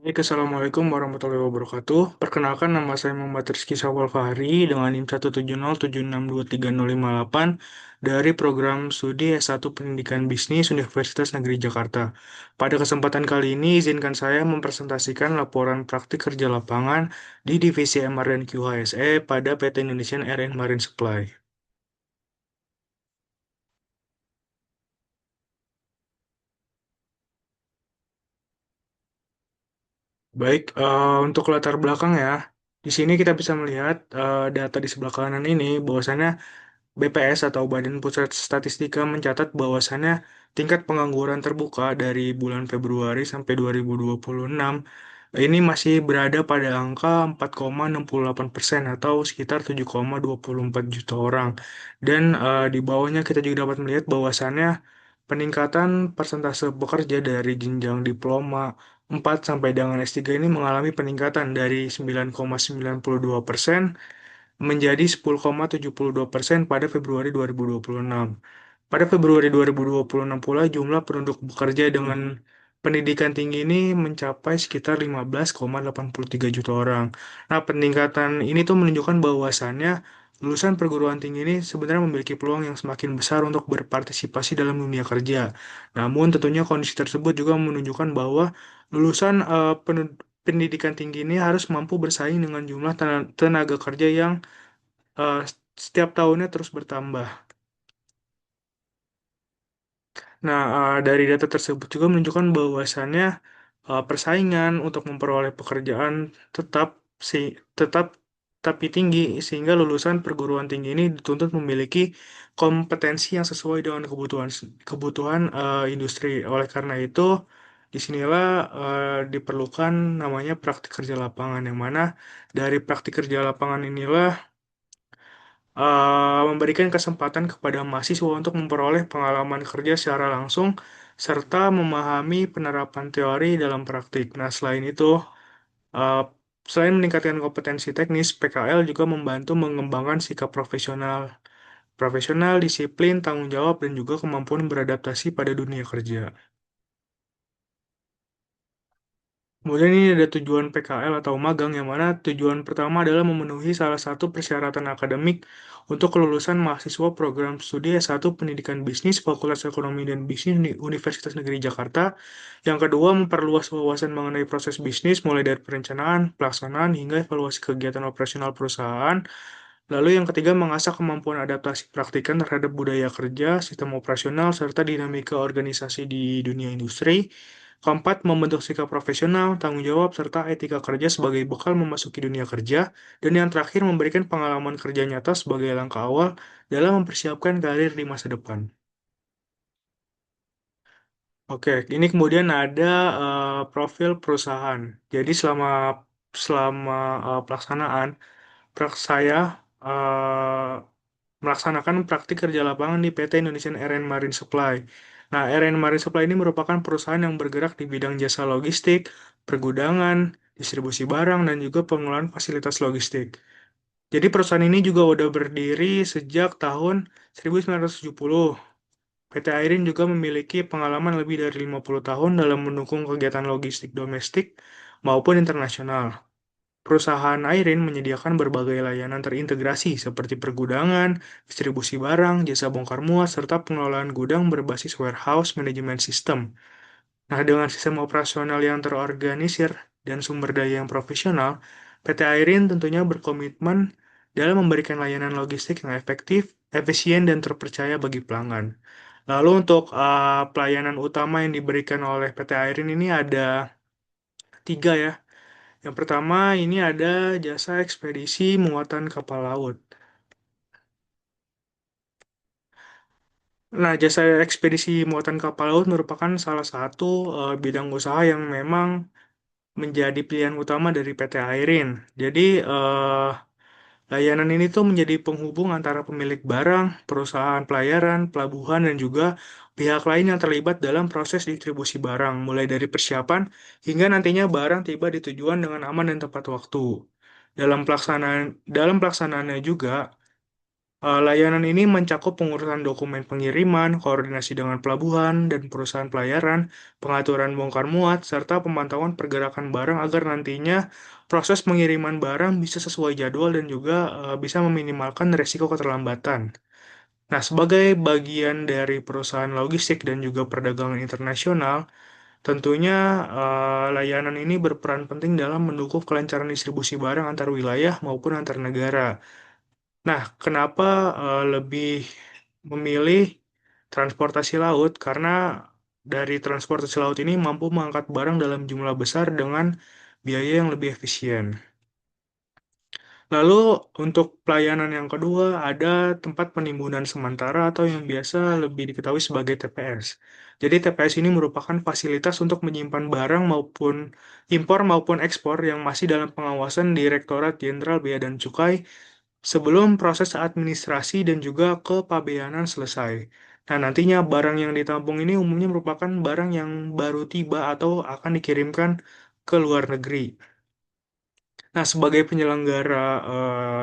Baik, Assalamualaikum warahmatullahi wabarakatuh. Perkenalkan, nama saya Muhammad Rizky Syawal Fahri dengan NIM 17076230558 dari program studi S1 Pendidikan Bisnis Universitas Negeri Jakarta. Pada kesempatan kali ini, izinkan saya mempresentasikan laporan praktik kerja lapangan di Divisi MR dan QHSE pada PT Indonesian Air and Marine Supply. Baik, untuk latar belakang ya, di sini kita bisa melihat data di sebelah kanan ini bahwasannya BPS atau Badan Pusat Statistika mencatat bahwasannya tingkat pengangguran terbuka dari bulan Februari sampai 2026 ini masih berada pada angka 4,68% atau sekitar 7,24 juta orang. Dan di bawahnya kita juga dapat melihat bahwasannya peningkatan persentase pekerja dari jenjang diploma 4 sampai dengan S3 ini mengalami peningkatan dari 9,92% menjadi 10,72% pada Februari 2026. Pada Februari 2026 pula jumlah penduduk bekerja dengan pendidikan tinggi ini mencapai sekitar 15,83 juta orang. Nah, peningkatan ini tuh menunjukkan bahwasannya lulusan perguruan tinggi ini sebenarnya memiliki peluang yang semakin besar untuk berpartisipasi dalam dunia kerja. Namun tentunya kondisi tersebut juga menunjukkan bahwa lulusan pendidikan tinggi ini harus mampu bersaing dengan jumlah tenaga kerja yang eh, setiap tahunnya terus bertambah. Nah, dari data tersebut juga menunjukkan bahwasannya persaingan untuk memperoleh pekerjaan tetap si tetap tapi tinggi sehingga lulusan perguruan tinggi ini dituntut memiliki kompetensi yang sesuai dengan kebutuhan kebutuhan industri. Oleh karena itu, disinilah diperlukan namanya praktik kerja lapangan yang mana dari praktik kerja lapangan inilah memberikan kesempatan kepada mahasiswa untuk memperoleh pengalaman kerja secara langsung serta memahami penerapan teori dalam praktik. Nah, selain itu, uh, selain meningkatkan kompetensi teknis, PKL juga membantu mengembangkan sikap profesional, disiplin, tanggung jawab, dan juga kemampuan beradaptasi pada dunia kerja. Kemudian ini ada tujuan PKL atau magang yang mana tujuan pertama adalah memenuhi salah satu persyaratan akademik untuk kelulusan mahasiswa program studi S1 Pendidikan Bisnis Fakultas Ekonomi dan Bisnis Universitas Negeri Jakarta. Yang kedua, memperluas wawasan mengenai proses bisnis mulai dari perencanaan, pelaksanaan, hingga evaluasi kegiatan operasional perusahaan. Lalu yang ketiga, mengasah kemampuan adaptasi praktikan terhadap budaya kerja, sistem operasional, serta dinamika organisasi di dunia industri. Keempat, membentuk sikap profesional, tanggung jawab, serta etika kerja sebagai bekal memasuki dunia kerja. Dan yang terakhir, memberikan pengalaman kerja nyata sebagai langkah awal dalam mempersiapkan karir di masa depan. Oke, ini kemudian ada profil perusahaan. Jadi selama pelaksanaan, saya eh, melaksanakan praktik kerja lapangan di PT Indonesian Air and Marine Supply. Nah, Air and Marine Supply ini merupakan perusahaan yang bergerak di bidang jasa logistik, pergudangan, distribusi barang, dan juga pengelolaan fasilitas logistik. Jadi perusahaan ini juga udah berdiri sejak tahun 1970. PT Airin juga memiliki pengalaman lebih dari 50 tahun dalam mendukung kegiatan logistik domestik maupun internasional. Perusahaan Airin menyediakan berbagai layanan terintegrasi seperti pergudangan, distribusi barang, jasa bongkar muat, serta pengelolaan gudang berbasis warehouse management system. Nah, dengan sistem operasional yang terorganisir dan sumber daya yang profesional, PT Airin tentunya berkomitmen dalam memberikan layanan logistik yang efektif, efisien, dan terpercaya bagi pelanggan. Lalu untuk pelayanan utama yang diberikan oleh PT Airin ini ada tiga ya. Yang pertama ini ada jasa ekspedisi muatan kapal laut. Nah, jasa ekspedisi muatan kapal laut merupakan salah satu bidang usaha yang memang menjadi pilihan utama dari PT Airin. Jadi, layanan ini tuh menjadi penghubung antara pemilik barang, perusahaan pelayaran, pelabuhan, dan juga pihak lain yang terlibat dalam proses distribusi barang, mulai dari persiapan hingga nantinya barang tiba di tujuan dengan aman dan tepat waktu. Dalam pelaksanaannya juga, Layanan ini mencakup pengurusan dokumen pengiriman, koordinasi dengan pelabuhan dan perusahaan pelayaran, pengaturan bongkar muat, serta pemantauan pergerakan barang agar nantinya proses pengiriman barang bisa sesuai jadwal dan juga bisa meminimalkan risiko keterlambatan. Nah, sebagai bagian dari perusahaan logistik dan juga perdagangan internasional, tentunya layanan ini berperan penting dalam mendukung kelancaran distribusi barang antar wilayah maupun antar negara. Nah, kenapa lebih memilih transportasi laut? Karena dari transportasi laut ini mampu mengangkat barang dalam jumlah besar dengan biaya yang lebih efisien. Lalu untuk pelayanan yang kedua ada tempat penimbunan sementara atau yang biasa lebih diketahui sebagai TPS. Jadi TPS ini merupakan fasilitas untuk menyimpan barang maupun impor maupun ekspor yang masih dalam pengawasan Direktorat Jenderal Bea dan Cukai sebelum proses administrasi dan juga kepabeanan selesai. Nah, nantinya barang yang ditampung ini umumnya merupakan barang yang baru tiba atau akan dikirimkan ke luar negeri. Nah, sebagai penyelenggara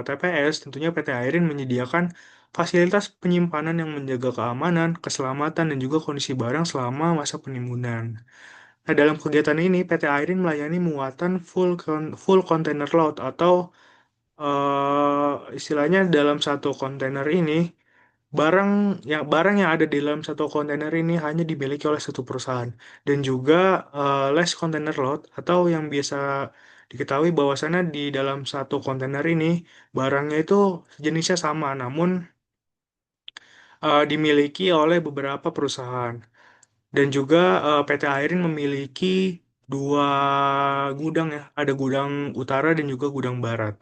TPS, tentunya PT Airin menyediakan fasilitas penyimpanan yang menjaga keamanan, keselamatan, dan juga kondisi barang selama masa penimbunan. Nah, dalam kegiatan ini, PT Airin melayani muatan full container load atau istilahnya dalam satu kontainer ini barang barang yang ada di dalam satu kontainer ini hanya dimiliki oleh satu perusahaan dan juga less container load atau yang biasa diketahui bahwasannya di dalam satu kontainer ini barangnya itu jenisnya sama namun dimiliki oleh beberapa perusahaan dan juga PT Airin memiliki dua gudang ya, ada gudang utara dan juga gudang barat.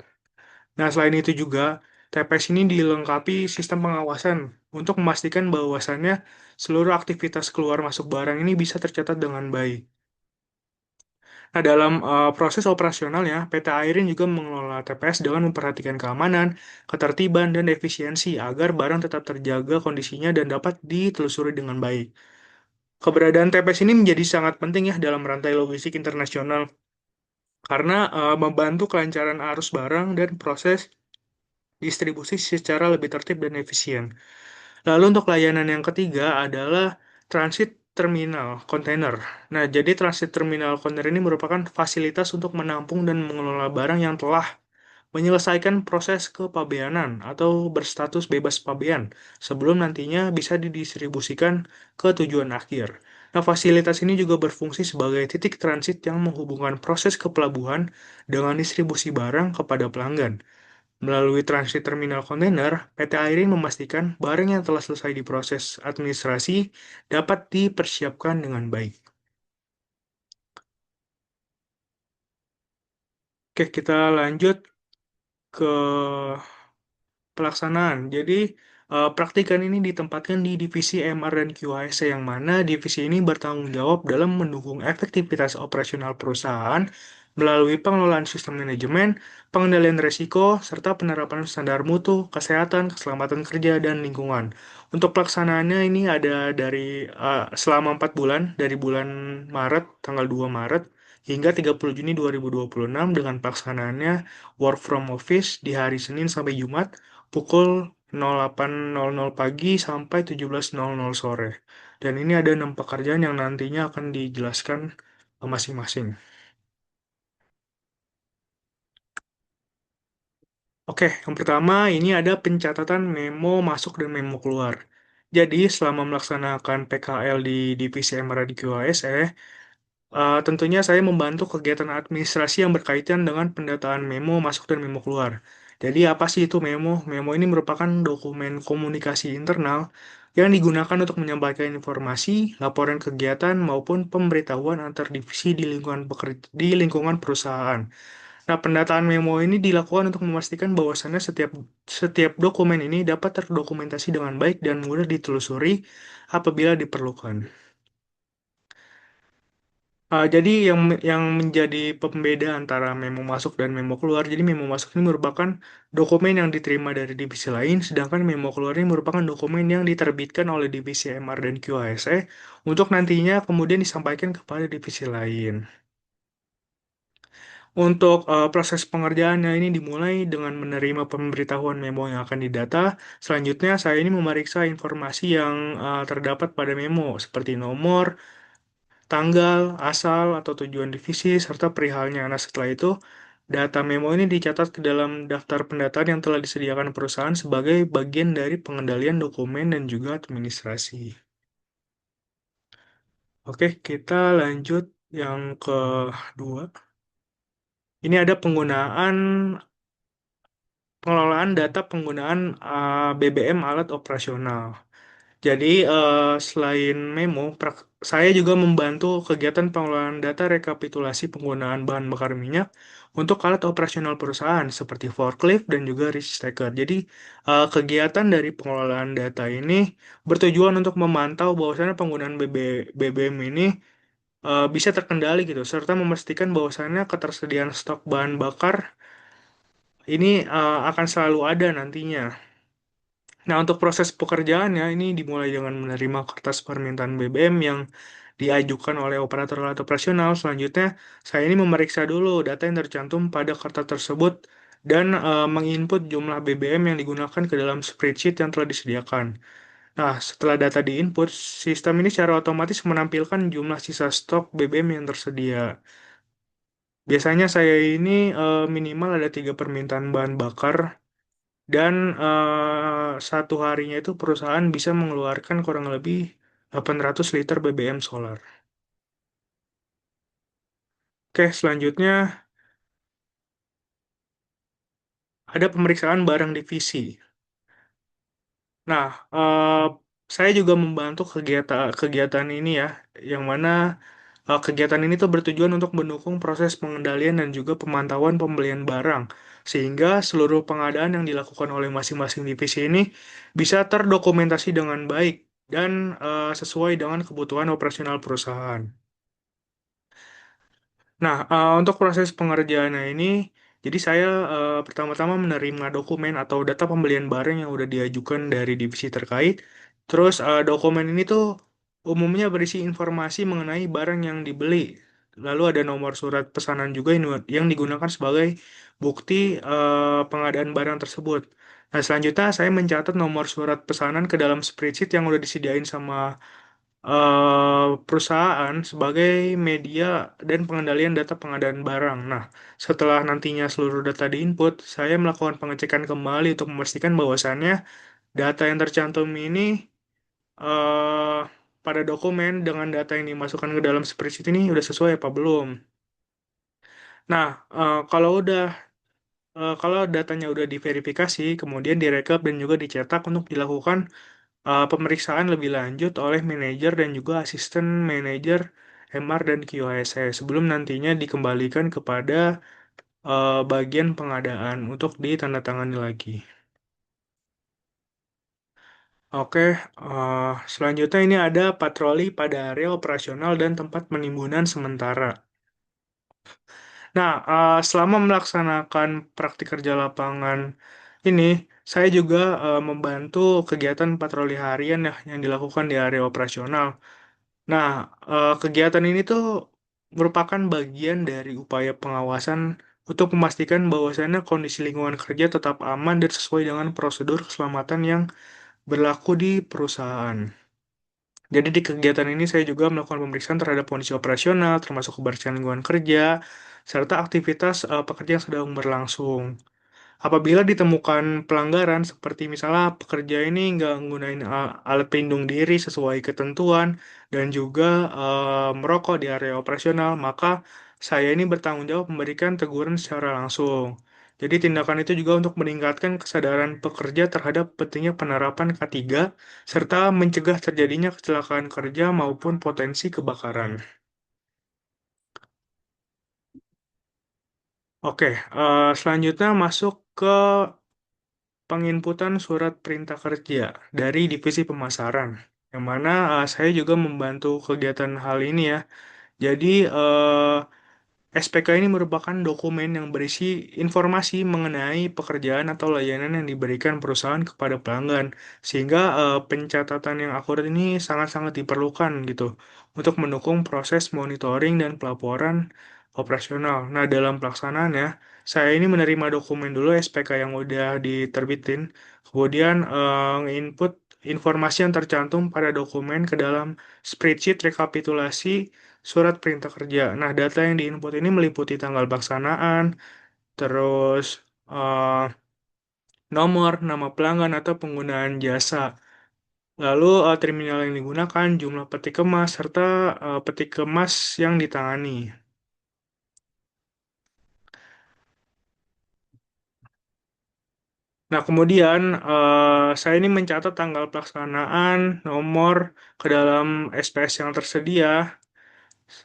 Nah, selain itu juga, TPS ini dilengkapi sistem pengawasan untuk memastikan bahwasannya seluruh aktivitas keluar masuk barang ini bisa tercatat dengan baik. Nah, dalam proses operasionalnya, PT Airin juga mengelola TPS dengan memperhatikan keamanan, ketertiban, dan efisiensi agar barang tetap terjaga kondisinya dan dapat ditelusuri dengan baik. Keberadaan TPS ini menjadi sangat penting ya dalam rantai logistik internasional karena membantu kelancaran arus barang dan proses distribusi secara lebih tertib dan efisien. Lalu untuk layanan yang ketiga adalah transit terminal kontainer. Nah, jadi transit terminal kontainer ini merupakan fasilitas untuk menampung dan mengelola barang yang telah menyelesaikan proses kepabeanan atau berstatus bebas pabean sebelum nantinya bisa didistribusikan ke tujuan akhir. Nah, fasilitas ini juga berfungsi sebagai titik transit yang menghubungkan proses ke pelabuhan dengan distribusi barang kepada pelanggan. Melalui transit terminal kontainer, PT Airin memastikan barang yang telah selesai diproses administrasi dapat dipersiapkan dengan baik. Oke, kita lanjut ke pelaksanaan. Jadi, praktikan ini ditempatkan di divisi MR dan QHSC yang mana divisi ini bertanggung jawab dalam mendukung efektivitas operasional perusahaan melalui pengelolaan sistem manajemen, pengendalian risiko, serta penerapan standar mutu, kesehatan, keselamatan kerja, dan lingkungan. Untuk pelaksanaannya ini ada dari selama 4 bulan, dari bulan Maret, tanggal 2 Maret, hingga 30 Juni 2026 dengan pelaksanaannya work from office di hari Senin sampai Jumat pukul 08.00 pagi sampai 17.00 sore. Dan ini ada 6 pekerjaan yang nantinya akan dijelaskan masing-masing. Oke, yang pertama ini ada pencatatan memo masuk dan memo keluar. Jadi, selama melaksanakan PKL di Divisi MR di QASE, tentunya saya membantu kegiatan administrasi yang berkaitan dengan pendataan memo masuk dan memo keluar. Jadi apa sih itu memo? Memo ini merupakan dokumen komunikasi internal yang digunakan untuk menyampaikan informasi, laporan kegiatan, maupun pemberitahuan antar divisi di lingkungan perusahaan. Nah, pendataan memo ini dilakukan untuk memastikan bahwasannya setiap dokumen ini dapat terdokumentasi dengan baik dan mudah ditelusuri apabila diperlukan. Jadi yang menjadi pembeda antara memo masuk dan memo keluar, jadi memo masuk ini merupakan dokumen yang diterima dari divisi lain, sedangkan memo keluar ini merupakan dokumen yang diterbitkan oleh divisi MR dan QASE untuk nantinya kemudian disampaikan kepada divisi lain. Untuk proses pengerjaannya ini dimulai dengan menerima pemberitahuan memo yang akan didata. Selanjutnya, saya ini memeriksa informasi yang terdapat pada memo, seperti nomor, tanggal, asal, atau tujuan divisi, serta perihalnya. Nah, setelah itu, data memo ini dicatat ke dalam daftar pendataan yang telah disediakan perusahaan sebagai bagian dari pengendalian dokumen dan juga administrasi. Oke, kita lanjut yang kedua. Ini ada pengelolaan data penggunaan BBM alat operasional. Jadi, selain memo, saya juga membantu kegiatan pengelolaan data rekapitulasi penggunaan bahan bakar minyak untuk alat operasional perusahaan seperti forklift dan juga reach stacker. Jadi, kegiatan dari pengelolaan data ini bertujuan untuk memantau bahwasannya penggunaan BBM ini bisa terkendali gitu, serta memastikan bahwasannya ketersediaan stok bahan bakar ini akan selalu ada nantinya. Nah, untuk proses pekerjaannya ini dimulai dengan menerima kertas permintaan BBM yang diajukan oleh operator alat operasional. Selanjutnya, saya ini memeriksa dulu data yang tercantum pada kertas tersebut dan menginput jumlah BBM yang digunakan ke dalam spreadsheet yang telah disediakan. Nah, setelah data diinput, sistem ini secara otomatis menampilkan jumlah sisa stok BBM yang tersedia. Biasanya saya ini minimal ada 3 permintaan bahan bakar dan satu harinya itu perusahaan bisa mengeluarkan kurang lebih 800 liter BBM solar. Oke, selanjutnya ada pemeriksaan barang divisi. Nah, saya juga membantu kegiatan kegiatan ini ya, yang mana kegiatan ini tuh bertujuan untuk mendukung proses pengendalian dan juga pemantauan pembelian barang, sehingga seluruh pengadaan yang dilakukan oleh masing-masing divisi ini bisa terdokumentasi dengan baik dan sesuai dengan kebutuhan operasional perusahaan. Nah, untuk proses pengerjaannya ini, jadi saya pertama-tama menerima dokumen atau data pembelian barang yang udah diajukan dari divisi terkait. Terus dokumen ini tuh umumnya berisi informasi mengenai barang yang dibeli. Lalu ada nomor surat pesanan juga yang digunakan sebagai bukti pengadaan barang tersebut. Nah, selanjutnya saya mencatat nomor surat pesanan ke dalam spreadsheet yang udah disediain sama perusahaan sebagai media dan pengendalian data pengadaan barang. Nah, setelah nantinya seluruh data diinput, saya melakukan pengecekan kembali untuk memastikan bahwasannya data yang tercantum ini eh, pada dokumen dengan data yang dimasukkan ke dalam spreadsheet ini udah sesuai apa belum. Nah, kalau datanya udah diverifikasi, kemudian direkap dan juga dicetak untuk dilakukan pemeriksaan lebih lanjut oleh manajer dan juga asisten manajer MR dan QASS sebelum nantinya dikembalikan kepada bagian pengadaan untuk ditandatangani lagi. Oke, selanjutnya ini ada patroli pada area operasional dan tempat penimbunan sementara. Nah, selama melaksanakan praktik kerja lapangan ini, saya juga membantu kegiatan patroli harian ya yang dilakukan di area operasional. Nah, kegiatan ini tuh merupakan bagian dari upaya pengawasan untuk memastikan bahwasannya kondisi lingkungan kerja tetap aman dan sesuai dengan prosedur keselamatan yang berlaku di perusahaan. Jadi di kegiatan ini saya juga melakukan pemeriksaan terhadap kondisi operasional, termasuk kebersihan lingkungan kerja, serta aktivitas pekerja yang sedang berlangsung. Apabila ditemukan pelanggaran seperti misalnya pekerja ini nggak menggunakan alat pelindung diri sesuai ketentuan dan juga merokok di area operasional, maka saya ini bertanggung jawab memberikan teguran secara langsung. Jadi tindakan itu juga untuk meningkatkan kesadaran pekerja terhadap pentingnya penerapan K3 serta mencegah terjadinya kecelakaan kerja maupun potensi kebakaran. Oke, selanjutnya masuk ke penginputan surat perintah kerja dari divisi pemasaran, yang mana saya juga membantu kegiatan hal ini ya. Jadi SPK ini merupakan dokumen yang berisi informasi mengenai pekerjaan atau layanan yang diberikan perusahaan kepada pelanggan, sehingga pencatatan yang akurat ini sangat-sangat diperlukan gitu untuk mendukung proses monitoring dan pelaporan operasional. Nah, dalam pelaksanaannya, saya ini menerima dokumen dulu SPK yang udah diterbitin, kemudian input informasi yang tercantum pada dokumen ke dalam spreadsheet rekapitulasi surat perintah kerja. Nah, data yang diinput ini meliputi tanggal pelaksanaan, terus eh, nomor, nama pelanggan, atau penggunaan jasa. Lalu terminal yang digunakan, jumlah peti kemas, serta peti kemas yang ditangani. Nah, kemudian saya ini mencatat tanggal pelaksanaan, nomor ke dalam SPS yang tersedia.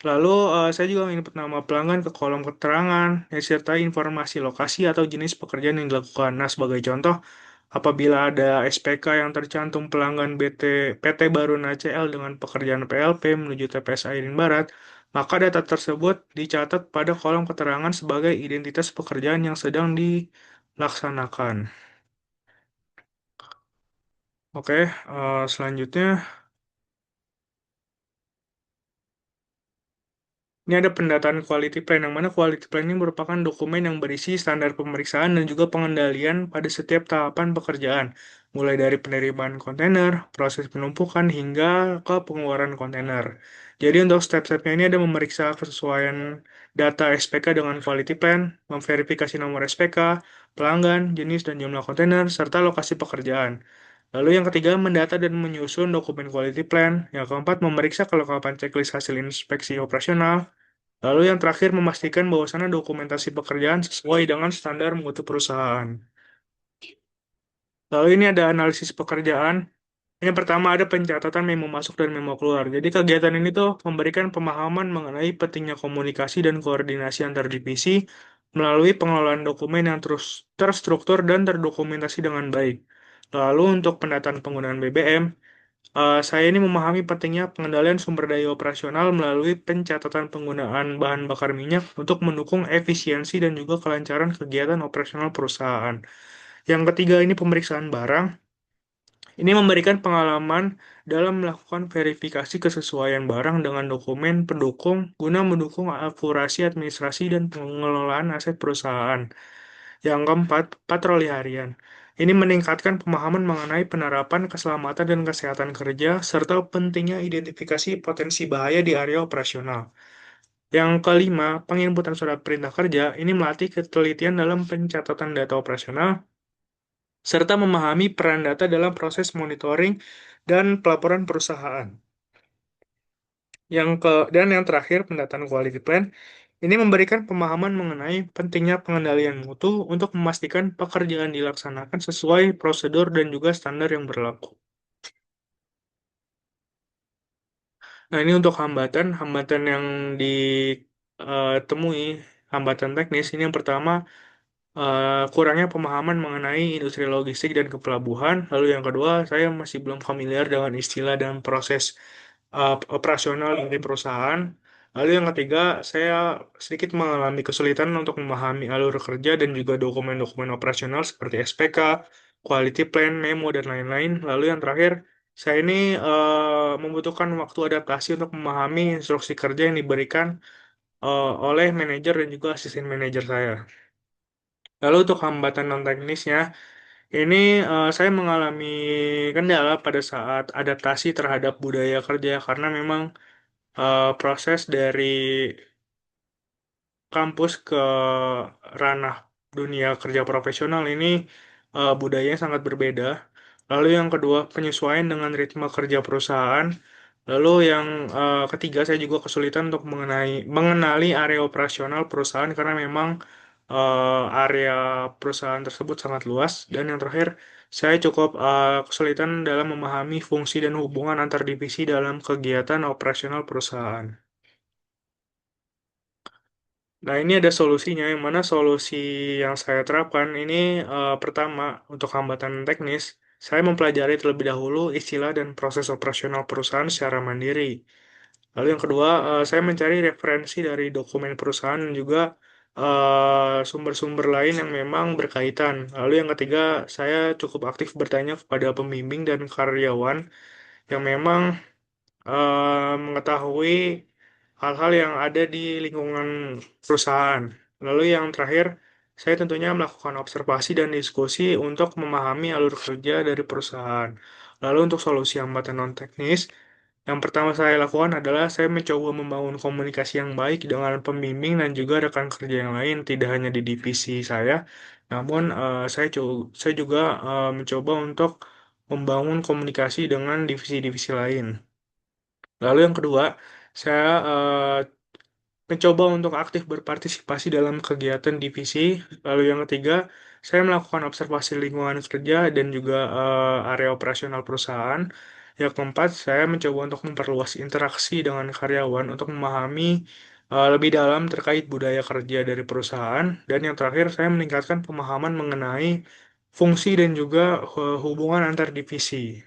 Lalu saya juga input nama pelanggan ke kolom keterangan, yang serta informasi lokasi atau jenis pekerjaan yang dilakukan. Nah, sebagai contoh, apabila ada SPK yang tercantum pelanggan PT Baruna CL dengan pekerjaan PLP menuju TPS Airin Barat, maka data tersebut dicatat pada kolom keterangan sebagai identitas pekerjaan yang sedang dilaksanakan. Oke, selanjutnya ini ada pendataan quality plan, yang mana quality plan ini merupakan dokumen yang berisi standar pemeriksaan dan juga pengendalian pada setiap tahapan pekerjaan, mulai dari penerimaan kontainer, proses penumpukan, hingga ke pengeluaran kontainer. Jadi untuk step-stepnya ini ada memeriksa kesesuaian data SPK dengan quality plan, memverifikasi nomor SPK, pelanggan, jenis dan jumlah kontainer, serta lokasi pekerjaan. Lalu yang ketiga, mendata dan menyusun dokumen quality plan. Yang keempat, memeriksa kelengkapan checklist hasil inspeksi operasional. Lalu yang terakhir, memastikan bahwasannya dokumentasi pekerjaan sesuai dengan standar mutu perusahaan. Lalu ini ada analisis pekerjaan. Yang pertama ada pencatatan memo masuk dan memo keluar. Jadi kegiatan ini tuh memberikan pemahaman mengenai pentingnya komunikasi dan koordinasi antar divisi melalui pengelolaan dokumen yang terus terstruktur dan terdokumentasi dengan baik. Lalu untuk pendataan penggunaan BBM, saya ini memahami pentingnya pengendalian sumber daya operasional melalui pencatatan penggunaan bahan bakar minyak untuk mendukung efisiensi dan juga kelancaran kegiatan operasional perusahaan. Yang ketiga ini pemeriksaan barang. Ini memberikan pengalaman dalam melakukan verifikasi kesesuaian barang dengan dokumen pendukung guna mendukung akurasi administrasi dan pengelolaan aset perusahaan. Yang keempat, patroli harian. Ini meningkatkan pemahaman mengenai penerapan keselamatan dan kesehatan kerja, serta pentingnya identifikasi potensi bahaya di area operasional. Yang kelima, penginputan surat perintah kerja. Ini melatih ketelitian dalam pencatatan data operasional, serta memahami peran data dalam proses monitoring dan pelaporan perusahaan. Dan yang terakhir, pendataan quality plan. Ini memberikan pemahaman mengenai pentingnya pengendalian mutu untuk memastikan pekerjaan dilaksanakan sesuai prosedur dan juga standar yang berlaku. Nah, ini untuk hambatan yang ditemui, hambatan teknis. Ini yang pertama, kurangnya pemahaman mengenai industri logistik dan kepelabuhan. Lalu yang kedua, saya masih belum familiar dengan istilah dan proses operasional dari perusahaan. Lalu yang ketiga, saya sedikit mengalami kesulitan untuk memahami alur kerja dan juga dokumen-dokumen operasional seperti SPK, quality plan, memo, dan lain-lain. Lalu yang terakhir, saya ini membutuhkan waktu adaptasi untuk memahami instruksi kerja yang diberikan oleh manajer dan juga asisten manajer saya. Lalu untuk hambatan non-teknisnya, ini saya mengalami kendala pada saat adaptasi terhadap budaya kerja karena memang proses dari kampus ke ranah dunia kerja profesional ini budayanya sangat berbeda. Lalu yang kedua, penyesuaian dengan ritme kerja perusahaan. Lalu yang ketiga, saya juga kesulitan untuk mengenali area operasional perusahaan karena memang area perusahaan tersebut sangat luas. Dan yang terakhir, saya cukup kesulitan dalam memahami fungsi dan hubungan antar divisi dalam kegiatan operasional perusahaan. Nah, ini ada solusinya, yang mana solusi yang saya terapkan ini pertama, untuk hambatan teknis, saya mempelajari terlebih dahulu istilah dan proses operasional perusahaan secara mandiri. Lalu yang kedua, saya mencari referensi dari dokumen perusahaan dan juga sumber-sumber lain yang memang berkaitan. Lalu yang ketiga, saya cukup aktif bertanya kepada pembimbing dan karyawan yang memang mengetahui hal-hal yang ada di lingkungan perusahaan. Lalu yang terakhir, saya tentunya melakukan observasi dan diskusi untuk memahami alur kerja dari perusahaan. Lalu untuk solusi hambatan non-teknis, yang pertama saya lakukan adalah saya mencoba membangun komunikasi yang baik dengan pembimbing dan juga rekan kerja yang lain, tidak hanya di divisi saya, namun saya juga mencoba untuk membangun komunikasi dengan divisi-divisi lain. Lalu yang kedua, saya mencoba untuk aktif berpartisipasi dalam kegiatan divisi. Lalu yang ketiga, saya melakukan observasi lingkungan kerja dan juga area operasional perusahaan. Yang keempat, saya mencoba untuk memperluas interaksi dengan karyawan untuk memahami lebih dalam terkait budaya kerja dari perusahaan. Dan yang terakhir, saya meningkatkan pemahaman mengenai fungsi dan juga hubungan antar divisi.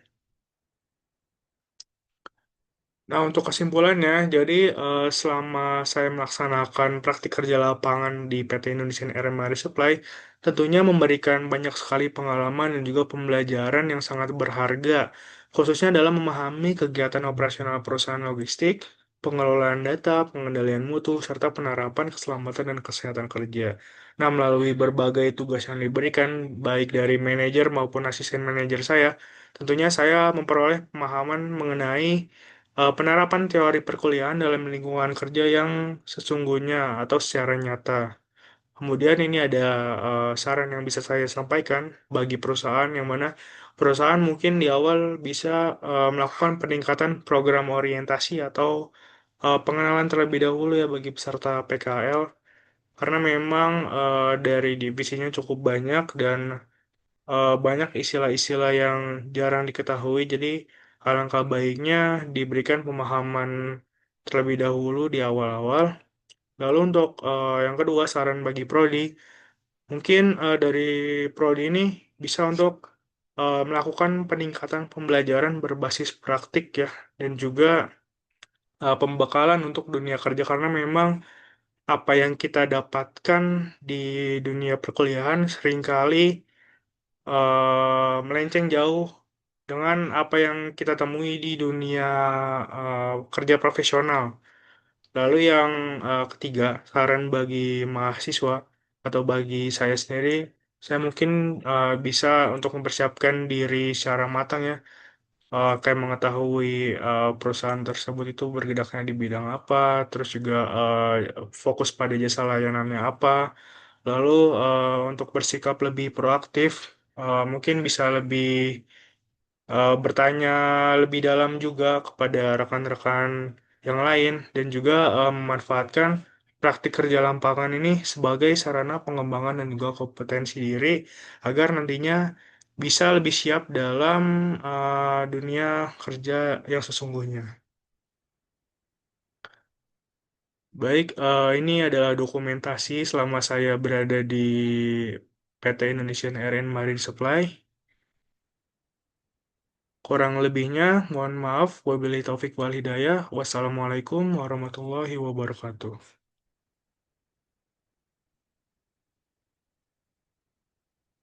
Nah, untuk kesimpulannya, jadi selama saya melaksanakan praktik kerja lapangan di PT Indonesian Air and Marine Supply, tentunya memberikan banyak sekali pengalaman dan juga pembelajaran yang sangat berharga, khususnya dalam memahami kegiatan operasional perusahaan logistik, pengelolaan data, pengendalian mutu, serta penerapan keselamatan dan kesehatan kerja. Nah, melalui berbagai tugas yang diberikan, baik dari manajer maupun asisten manajer saya, tentunya saya memperoleh pemahaman mengenai penerapan teori perkuliahan dalam lingkungan kerja yang sesungguhnya atau secara nyata. Kemudian ini ada saran yang bisa saya sampaikan bagi perusahaan yang mana perusahaan mungkin di awal bisa melakukan peningkatan program orientasi atau pengenalan terlebih dahulu ya bagi peserta PKL karena memang dari divisinya cukup banyak dan banyak istilah-istilah yang jarang diketahui, jadi alangkah baiknya diberikan pemahaman terlebih dahulu di awal-awal. Lalu untuk yang kedua, saran bagi prodi, mungkin dari prodi ini bisa untuk melakukan peningkatan pembelajaran berbasis praktik ya, dan juga pembekalan untuk dunia kerja karena memang apa yang kita dapatkan di dunia perkuliahan seringkali melenceng jauh dengan apa yang kita temui di dunia kerja profesional. Lalu yang ketiga, saran bagi mahasiswa atau bagi saya sendiri, saya mungkin bisa untuk mempersiapkan diri secara matang ya, kayak mengetahui perusahaan tersebut itu bergeraknya di bidang apa, terus juga fokus pada jasa layanannya apa. Lalu untuk bersikap lebih proaktif, mungkin bisa lebih bertanya lebih dalam juga kepada rekan-rekan yang lain dan juga memanfaatkan praktik kerja lapangan ini sebagai sarana pengembangan dan juga kompetensi diri agar nantinya bisa lebih siap dalam dunia kerja yang sesungguhnya. Baik, ini adalah dokumentasi selama saya berada di PT Indonesian Air and Marine Supply. Kurang lebihnya, mohon maaf. Wabillahi taufik wal hidayah. Wassalamualaikum warahmatullahi wabarakatuh.